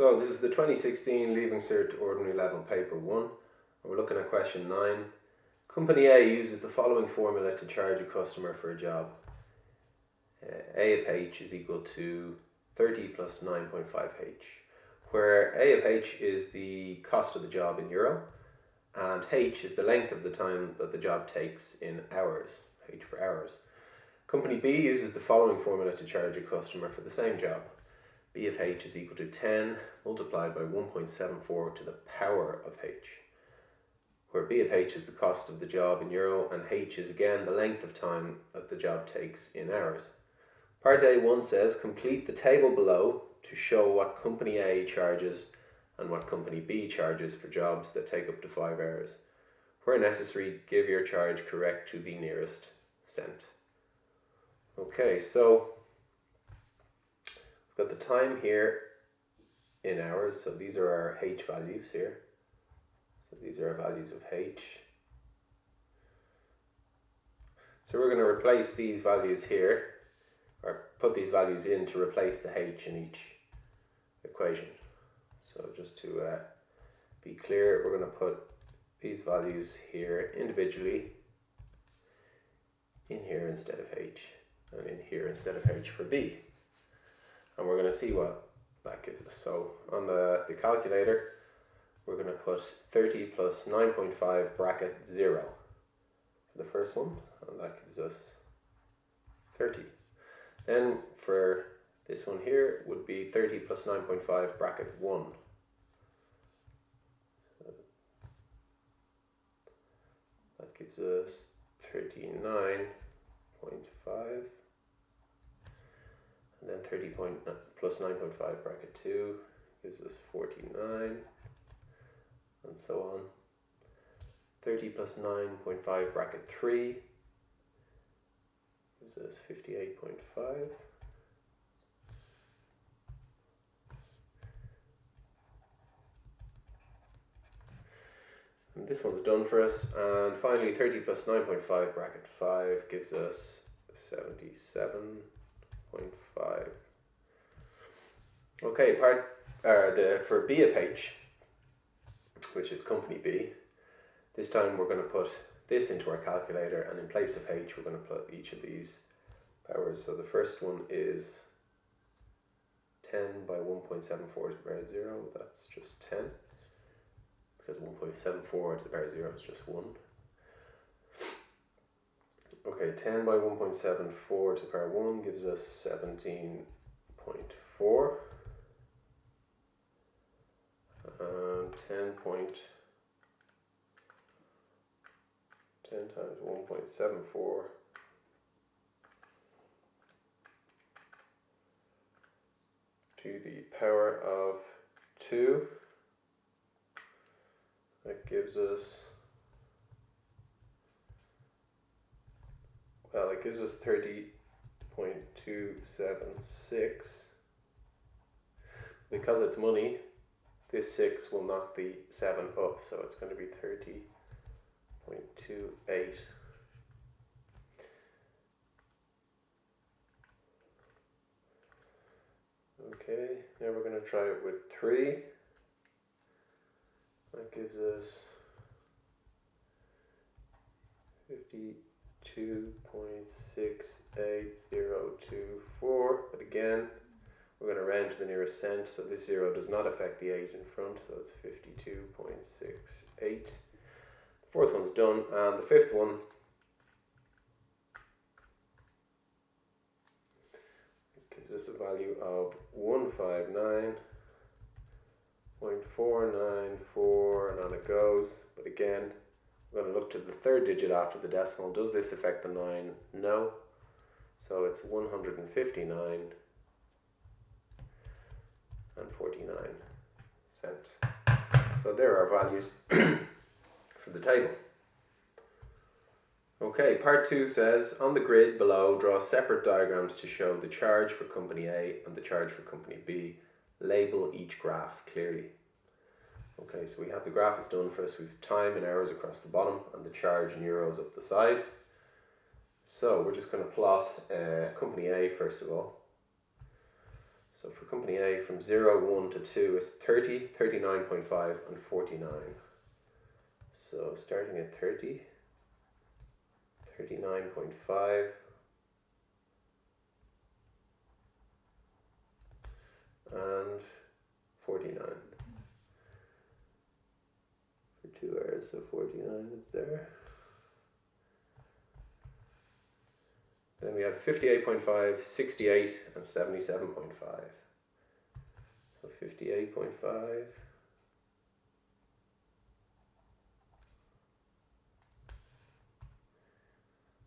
So this is the 2016 Leaving Cert Ordinary Level Paper 1. We're looking at question 9. Company A uses the following formula to charge a customer for a job. A of H is equal to 30 plus 9.5H, where A of H is the cost of the job in euro and H is the length of the time that the job takes in hours, H for hours. Company B uses the following formula to charge a customer for the same job. B of H is equal to 10 multiplied by 1.74 to the power of H, where B of H is the cost of the job in euro and H is again the length of time that the job takes in hours. Part A1 says complete the table below to show what Company A charges and what Company B charges for jobs that take up to 5 hours. Where necessary, give your charge correct to the nearest cent. Okay, so we've got the time here in hours, so these are our H values here. So these are our values of H. So we're going to replace these values here, or put these values in to replace the H in each equation. So just to be clear, we're going to put these values here individually in here instead of H, and in here instead of H for B. And we're going to see what that gives us. So on the calculator, we're going to put 30 plus 9.5 bracket 0 for the first one, and that gives us 30. Then for this one here would be 30 plus 9.5 bracket 1. So that gives us 39.5. And then 30 plus 9.5 bracket 2 gives us 49, and so on. 30 plus 9.5 bracket 3 gives us 58.5. And this one's done for us. And finally 30 plus 9.5 bracket 5 gives us 77.5. Okay, for B of H, which is Company B, this time we're going to put this into our calculator, and in place of H we're going to put each of these powers. So the first one is 10 by 1.74 to the power 0, that's just 10, because 1.74 to the power 0 is just 1. Okay, 10 by 1.74 to the power 1 gives us 17.4. And 10 times 1.74 to the power of 2. That gives us, well, it gives us 30.276. Because it's money, this 6 will knock the 7 up, so it's going to be 30.28. Okay, now we're going to try it with 3. That gives us 52.68024, but again, we're going to round to the nearest cent, so this 0 does not affect the 8 in front, so it's 52.68. The fourth one's done, and the fifth one gives us a value of 159.494, and on it goes. But again, we're going to look to the third digit after the decimal. Does this affect the 9? No. So it's 159 and 49 cent. So there are values for the table. Okay, part 2 says, on the grid below, draw separate diagrams to show the charge for Company A and the charge for Company B. Label each graph clearly. Okay, so we have the graph is done for us. We have time in hours across the bottom and the charge in euros up the side. So we're just going to plot Company A first of all. So for company A from 0, 1 to 2 is 30, 39.5 and 49. So starting at 30, 39.5, and 49. For 2 hours, so 49 is there. Then we have 58.5, 68 and 77.5. So 58.5,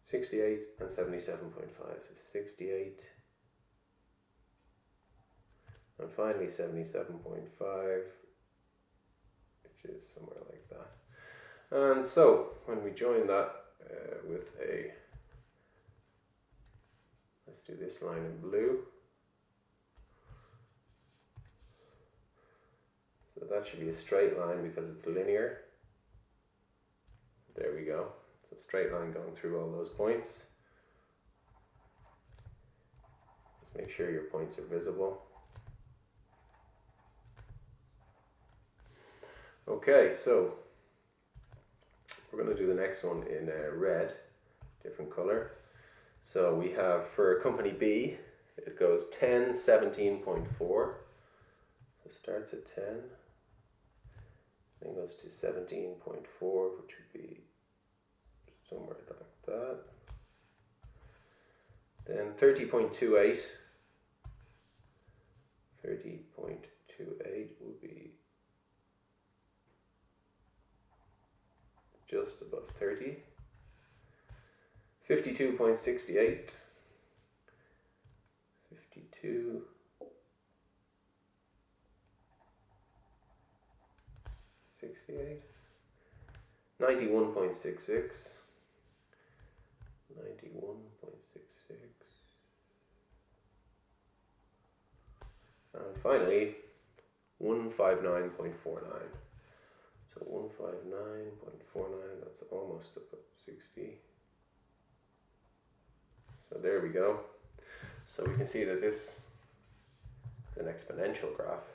68 and 77.5. So 68 and finally 77.5, which is somewhere like that. And so when we join that with a, let's do this line in blue. So that should be a straight line because it's linear. There we go. So straight line going through all those points. Just make sure your points are visible. Okay, so we're going to do the next one in red, different color. So we have for company B, it goes 10, 17.4. So it starts at 10, then goes to 17.4, which would be somewhere like that. Then 30.28. 30.28 will be just above 30. 52.68. 52. 68. 91.66. 91.66. And finally 159.49. So 159.49, that's almost about 60. So there we go. So we can see that this is an exponential graph,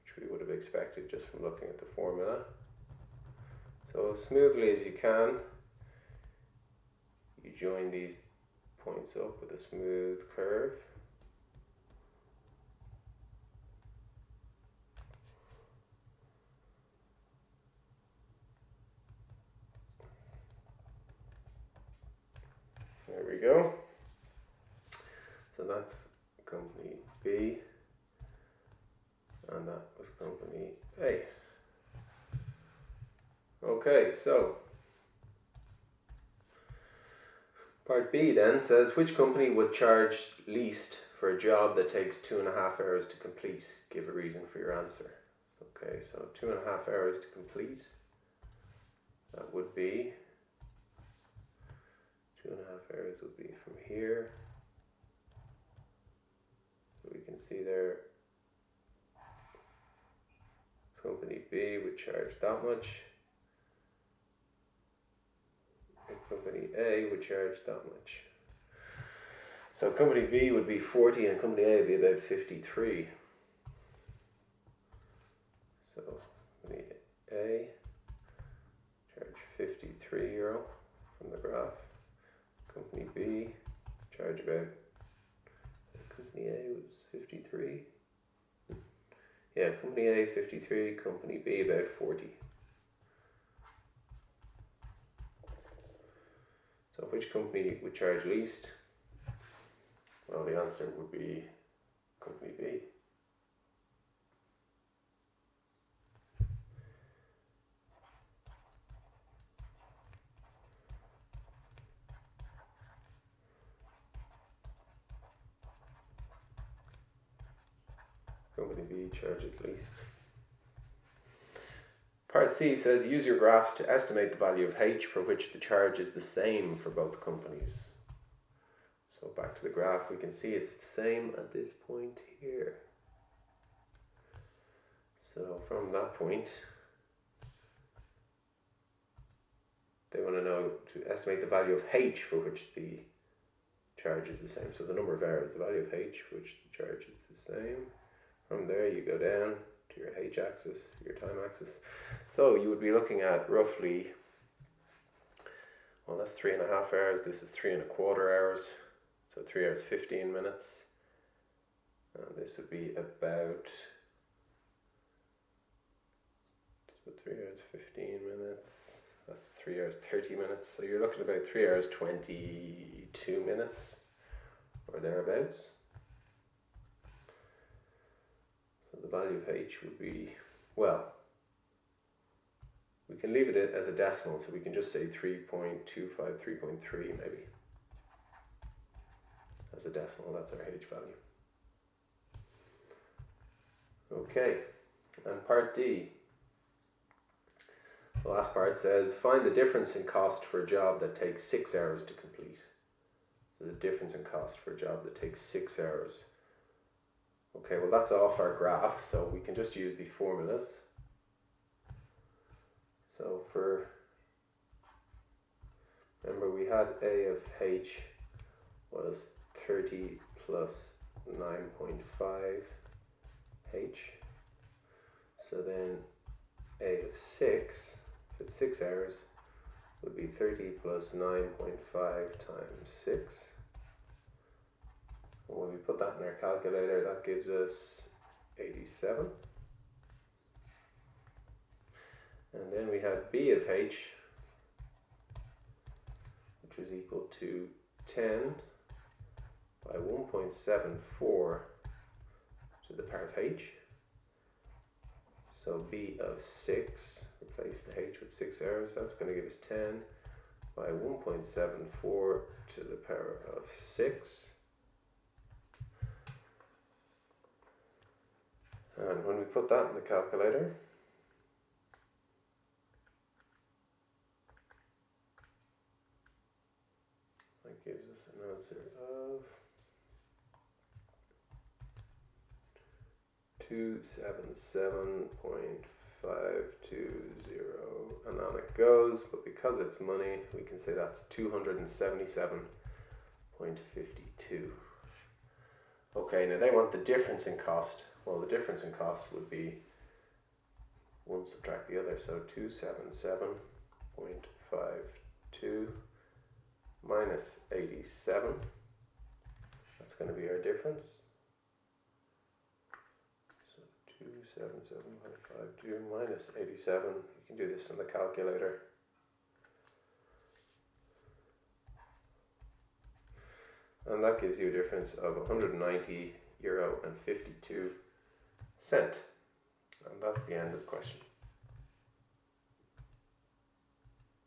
which we would have expected just from looking at the formula. So as smoothly as you can, you join these points up with a smooth curve. There we go. So that's company B, and that was company A. Okay, so part B then says, which company would charge least for a job that takes 2.5 hours to complete? Give a reason for your answer. Okay, so 2.5 hours to complete. That would be 2.5 hours would be from here. So we can see there, company B would charge that much. And company A would charge that much. So company B would be 40 and company A would be about 53. So company A charge €53 from the graph. Company B charge about, company A was 53. Yeah, company A 53, company B about 40. So which company would charge least? Well, the answer would be company B. Company B charges least. Part C says, use your graphs to estimate the value of H for which the charge is the same for both companies. So back to the graph, we can see it's the same at this point here. So from that point, they want to know to estimate the value of H for which the charge is the same. So the number of errors, the value of H for which the charge is the same. From there you go down to your H axis, your time axis. So you would be looking at roughly, well, that's 3.5 hours, this is 3.25 hours, so 3 hours 15 minutes. And this would be about, so 3 hours 15 minutes, that's 3 hours 30 minutes, so you're looking at about 3 hours 22 minutes, or thereabouts. So the value of H would be, well, we can leave it as a decimal, so we can just say 3.25, 3.3 maybe. As a decimal, that's our H value. Okay, and part D. The last part says, find the difference in cost for a job that takes 6 hours to complete. So the difference in cost for a job that takes 6 hours. Okay, well that's off our graph, so we can just use the formulas. So remember we had A of H was 30 plus 9.5 H. So then A of 6, if it's 6 hours, would be 30 plus 9.5 times 6. When we put that in our calculator, that gives us 87. And then we had B of H, which was equal to 10 by 1.74 to the power of H. So B of 6, replace the H with 6 hours, that's going to give us 10 by 1.74 to the power of 6. And when we put that in the calculator, that gives us an answer of 277.520, and on it goes, but because it's money, we can say that's 277.52. Okay, now they want the difference in cost. Well, the difference in cost would be one subtract the other, so 277.52 minus 87. That's going to be our difference. So 277.52 minus 87. You can do this in the calculator. And that gives you a difference of €190.52. And that's the end of the question.